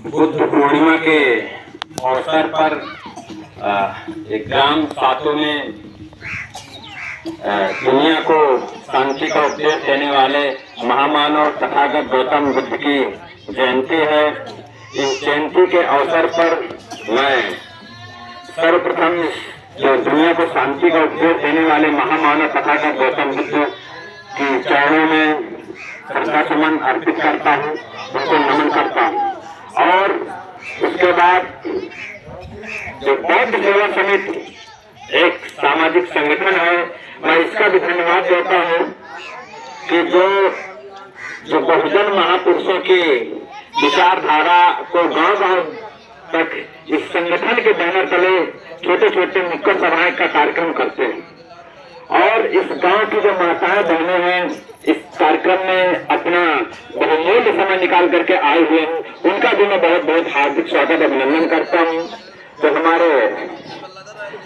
बुद्ध पूर्णिमा के अवसर पर एक ग्राम सातों में दुनिया को शांति का उपदेश देने वाले महामानव तथागत गौतम बुद्ध की जयंती है। इस जयंती के अवसर पर मैं सर्वप्रथम जो दुनिया को शांति का उपदेश देने वाले महामानव तथागत गौतम बुद्ध की चरणों में श्रद्धासुमन अर्पित करता हूँ, उनको नमन करता हूँ। और उसके बाद जो बौद्ध सेवा समिति एक सामाजिक संगठन है, मैं इसका भी धन्यवाद देता हूँ कि जो बहुजन महापुरुषों की विचारधारा को गांव-गांव तक इस संगठन के बैनर तले छोटे छोटे नुक्कड़ सभाएं का कार्यक्रम करते हैं। और इस गांव की जो माताएं बहनें हैं इस कार्यक्रम में अपना बहुमूल्य समय निकाल करके आए हुए हैं, उनका भी मैं बहुत बहुत हार्दिक स्वागत अभिनंदन करता हूँ। तो हमारे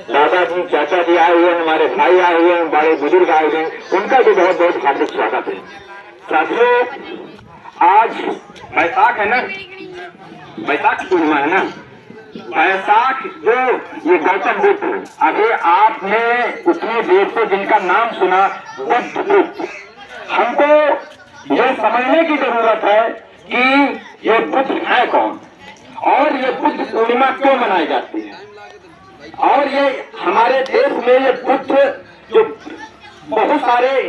दादाजी चाचा जी आए हुए हैं, हमारे भाई आए हुए हैं, बड़े बुजुर्ग आए हुए हैं, उनका भी बहुत बहुत हार्दिक स्वागत है। साथियों, आज बैसाख है ना, बैसाख पूर्णिमा है ना, बैसाख जो ये गौतम बुद्ध, अभी आपने उतने देर से जिनका नाम सुना बुद्ध, हमको ये समझने की जरूरत है कि ये बुद्ध है कौन और ये बुद्ध पूर्णिमा क्यों मनाई जाती है। और ये हमारे देश में ये बुद्ध जो बहुत सारे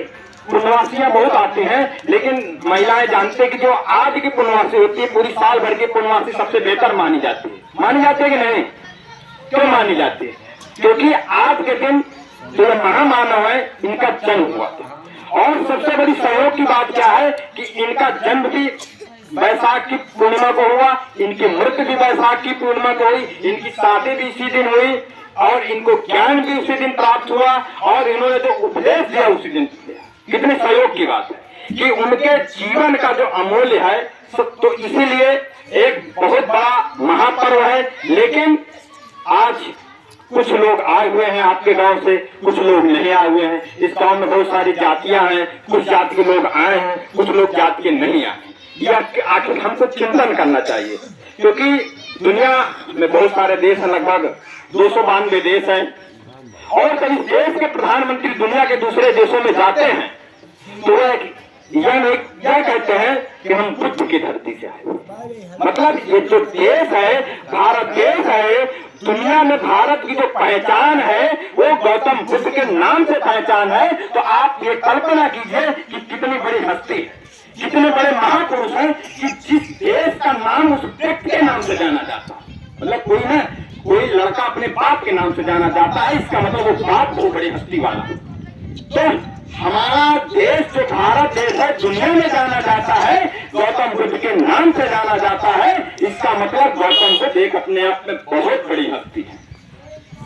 पूर्णवासियां बहुत आती हैं, लेकिन महिलाएं जानते हैं कि जो आज की पूर्णवासी होती है, पूरी साल भर की पूर्णवासी सबसे बेहतर मानी जाती है। मानी जाती है कि नहीं? क्यों मानी जाती है? क्योंकि आज के दिन जो महामानव है इनका जन्म हुआ था। और सबसे बड़ी सहयोग की बात क्या है कि इनका जन्म भी बैसाख की पूर्णिमा को हुआ, इनकी मृत्यु भी बैसाख की पूर्णिमा को हुई, इनकी शादी भी इसी दिन हुई और इनको ज्ञान भी उसी दिन प्राप्त हुआ और इन्होंने जो उपदेश दिया उसी दिन दिया। कितने सहयोग की बात है कि उनके जीवन का जो अमूल्य है, तो इसीलिए एक बहुत बड़ा महापर्व है। लेकिन आज कुछ लोग आए हुए हैं आपके गांव से, कुछ लोग नहीं आए हुए हैं। इस गांव में बहुत सारी जातियां हैं, कुछ जाति के लोग आए हैं, कुछ लोग जाति के नहीं आए। ये आखिर हमको चिंतन करना चाहिए, क्योंकि दुनिया में बहुत सारे देश हैं, लगभग 292 देश हैं। और जब इस देश के प्रधानमंत्री दुनिया के दूसरे देशों में जाते हैं तो यह कहते हैं कि हम बुद्ध की धरती से आए। मतलब ये जो देश है, भारत देश है, दुनिया में भारत की जो पहचान है वो गौतम बुद्ध के नाम से पहचान है। तो आप ये कल्पना कीजिए कि कितनी बड़ी हस्ती है, कितने बड़े महापुरुष हैं कि जिस देश का नाम उस व्यक्ति के नाम से जाना जाता है। मतलब कोई लड़का अपने बाप के नाम से जाना जाता है, इसका मतलब वो बाप बहुत बड़ी हस्ती वाला। तो हमारा देश जो भारत देश है दुनिया में जाना जाता है, गौतम बुद्ध के नाम से जाना जाता है, इसका मतलब गौतम बुद्ध एक अपने आप में बहुत बड़ी हस्ती है।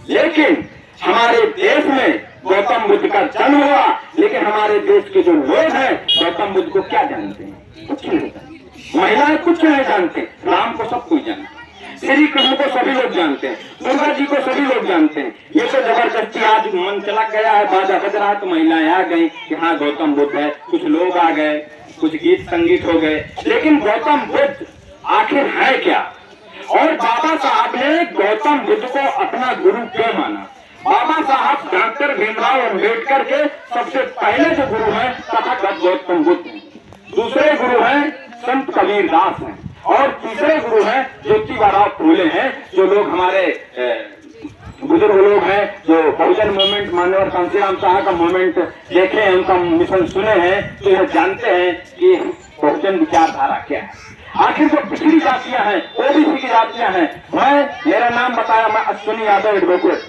लेकिन हमारे देश में गौतम बुद्ध का जन्म हुआ, लेकिन हमारे देश के जो लोग हैं गौतम बुद्ध को क्या जानते हैं? कुछ नहीं जानते। महिलाएं कुछ नहीं जानते, राम को सब कोई जानते हैं, श्री कृष्ण को सभी लोग जानते हैं, दुर्गा जी को सभी लोग जानते हैं। ये तो जबरदस्ती आज मन चला गया है, बाजा बज रहा है तो महिलाएं आ गई कि हाँ गौतम बुद्ध है, कुछ लोग आ गए, कुछ गीत संगीत हो गए। लेकिन गौतम बुद्ध आखिर है क्या? और बाबा साहब ने गौतम बुद्ध को अपना गुरु क्यों माना? बाबा साहब डॉक्टर भीमराव अम्बेडकर के सबसे पहले जो गुरु हैं तथागत गौतम बुद्ध हैं, दूसरे गुरु हैं संत कबीरदास हैं और तीसरे गुरु हैं ज्योतिबा फूले हैं। जो लोग हमारे बुजुर्ग लोग हैं जो बहुजन मूवमेंट, माननीय कांशीराम साहब का मूवमेंट देखे हैं, उनका मिशन सुने हैं, तो यह जानते हैं कि बहुजन विचारधारा क्या है। आखिर जो पिछड़ी जातियां हैं, ओबीसी की जातियां हैं, मेरा नाम बताया, मैं अश्विनी यादव एडवोकेट,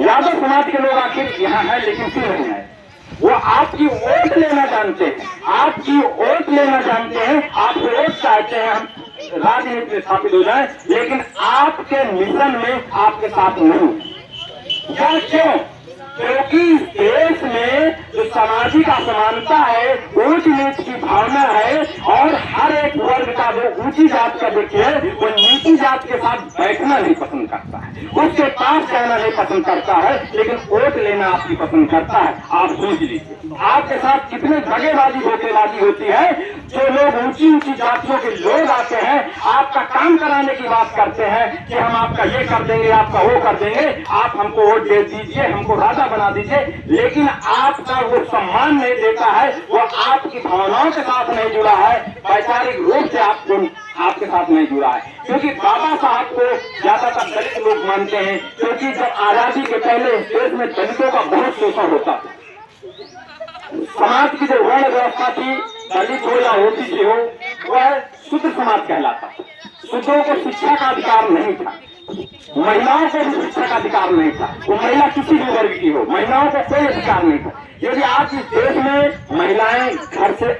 यादव समाज के लोग आखिर यहाँ है, लेकिन क्यों नहीं है? वो आपकी वोट लेना जानते हैं, आपकी वोट लेना जानते हैं, आप वोट चाहते हैं हम राजनीति में स्थापित हो जाए, लेकिन आपके मिशन में आपके साथ नहीं। यह क्यों? क्योंकि देश में जो सामाजिक असमानता है, ऊंच नीच की भावना है, और हर एक वर्ग का जो ऊंची जात का व्यक्ति है वो नीची जात के साथ बैठना नहीं पसंद करता है, उसके पास जाना नहीं पसंद करता है, लेकिन वोट लेना आपकी पसंद करता है। आप सोच लीजिए आपके साथ कितनी दगेबाजी धोखेबाजी होती है। जो लोग ऊंची ऊंची जातियों के लोग आते हैं, आपका काम कराने की बात करते हैं कि हम आपका ये कर देंगे, आपका वो कर देंगे, आप हमको वोट दे दीजिए, हमको राजा बना दीजिए, लेकिन आपका वो सम्मान नहीं देता है, वो आपकी भावनाओं के साथ नहीं जुड़ा है, वैचारिक रूप से आपके साथ नहीं जुड़ा है। क्योंकि बाबा साहब को ज्यादातर दलित लोग मानते हैं, क्योंकि जब आजादी के पहले देश में दलितों का बहुत शोषण होता था। समाज की जो वर्ण व्यवस्था थी, दलित हो या ओबीसी हो, वह शूद्र समाज कहलाता था। शूद्रों को शिक्षा का अधिकार नहीं था, महिलाओं को भी शिक्षा का अधिकार नहीं था, वो महिला किसी भी वर्ग की हो, महिलाओं को कोई अधिकार नहीं था। यदि आज इस देश में महिलाएं घर से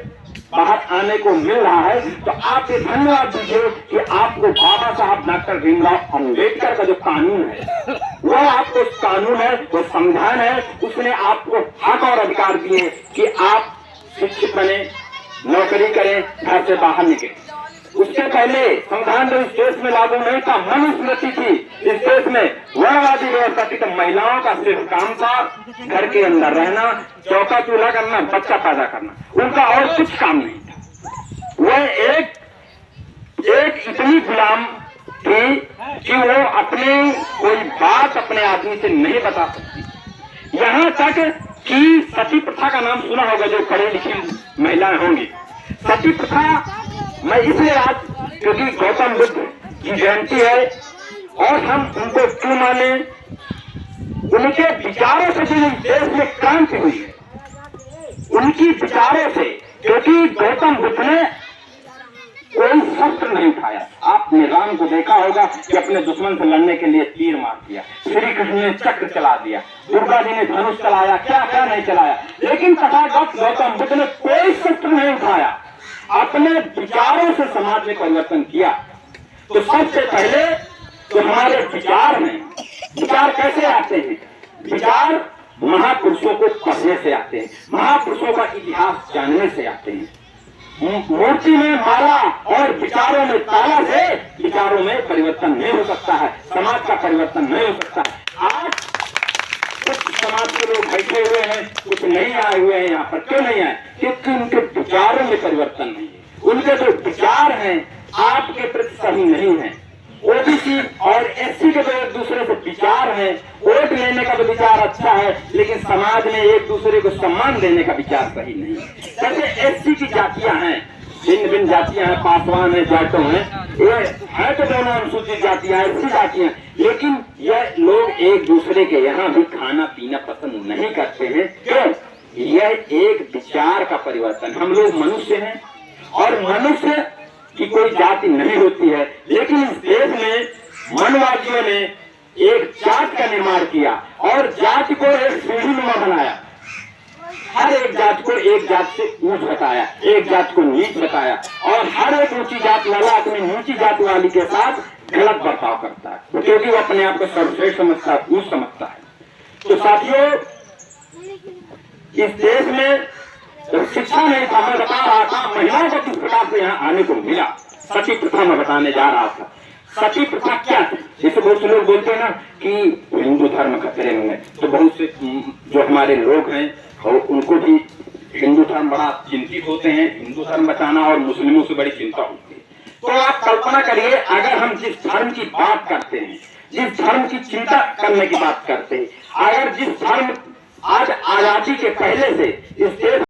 बाहर आने को मिल रहा है, तो आप ये धन्यवाद दीजिए कि आपको बाबा साहब डॉक्टर भीमराव अम्बेडकर का जो कानून है, वह आपको कानून है, वो संविधान है, उसने आपको हक और अधिकार दिए कि आप शिक्षित बने, नौकरी करें, घर से बाहर निकले। उसके पहले संविधान जो इस देश में लागू नहीं था, मनुस्मृति थी, इस देश में वर्णवादी व्यवस्था थी, तो महिलाओं का सिर्फ काम था घर के अंदर रहना, चौका चूल्हा करना, बच्चा पैदा करना, उनका और कुछ काम नहीं था। वह एक इतनी गुलाम थी कि वो अपनी कोई बात अपने आदमी से नहीं बता सकती। यहाँ तक कि सती प्रथा का नाम सुना होगा, जो पढ़ी लिखी महिलाएं होंगी। सती प्रथा मैं इसलिए आज, क्योंकि गौतम बुद्ध की जयंती है और हम उनको क्यों माने, उनके विचारों से जो देश में क्रांति हुई है, उनकी विचारों से, क्योंकि गौतम बुद्ध ने कोई शस्त्र नहीं उठाया। आपने राम को देखा होगा कि अपने दुश्मन से लड़ने के लिए तीर मार दिया, श्री कृष्ण ने चक्र चला दिया, दुर्गा जी ने धनुष चलाया, क्या क्या नहीं चलाया, लेकिन तथागत गौतम बुद्ध ने कोई शस्त्र नहीं उठाया, अपने विचारों से समाज में परिवर्तन किया। तो सबसे पहले तो हमारे विचार में, विचार कैसे आते हैं? विचार महापुरुषों को पढ़ने से आते हैं, महापुरुषों का इतिहास जानने से आते हैं। मूर्ति में माला और विचारों में ताला से विचारों में परिवर्तन नहीं हो सकता है, समाज का परिवर्तन नहीं हो सकता है। आज कुछ समाज के लोग बैठे हुए हैं, कुछ नहीं आए हुए हैं यहाँ पर। क्यों नहीं आए? क्योंकि उनके विचारों में परिवर्तन नहीं है, उनके जो विचार हैं आपके प्रति सही नहीं है। ओबीसी और एससी के जो एक दूसरे से विचार हैं, वोट लेने का तो विचार अच्छा है, लेकिन समाज में एक दूसरे को सम्मान देने का विचार सही नहीं है। जैसे एससी की जातियां हैं, भिन्न भिन्न जातियां हैं, पासवान है, जाटो हैं, ये है तो दोनों अनुसूचित जातियां, एससी जातियां, लेकिन यह लोग एक दूसरे के यहाँ भी खाना पीना पसंद नहीं करते हैं। क्यों? यह एक विचार का परिवर्तन। हम लोग मनुष्य हैं और मनुष्य की कोई जाति नहीं होती है, लेकिन इस देश में मनवादियों ने एक जात का निर्माण किया और जाति को एक सीढ़ीनुमा बनाया। हर एक जात को एक जात से ऊंच बताया, एक जात को नीच बताया, और हर एक ऊंची जात वाला अपनी नीची जात वाली के साथ गलत बर्ताव करता है, क्योंकि वो अपने आप को सर्वश्रेष्ठ समझता है, ऊंच समझता है। तो साथियों, इस देश में शिक्षा नहीं था। मैं बता रहा था महिलाओं को किस प्रकार से यहाँ आने को मिला। सती प्रथा मैं बताने जा रहा था। सती प्रथा क्या थी? जैसे बहुत से लोग बोलते हैं ना कि हिंदू धर्म खतरे में है, तो बहुत से जो हमारे लोग हैं और उनको भी हिंदू धर्म बड़ा चिंतित होते हैं। हिंदू धर्म बचाना और मुस्लिमों से बड़ी चिंता होती है। तो आप कल्पना करिए, अगर हम जिस धर्म की बात करते हैं, जिस धर्म की चिंता करने की बात करते हैं, अगर जिस धर्म आज आजादी के पहले से इस देश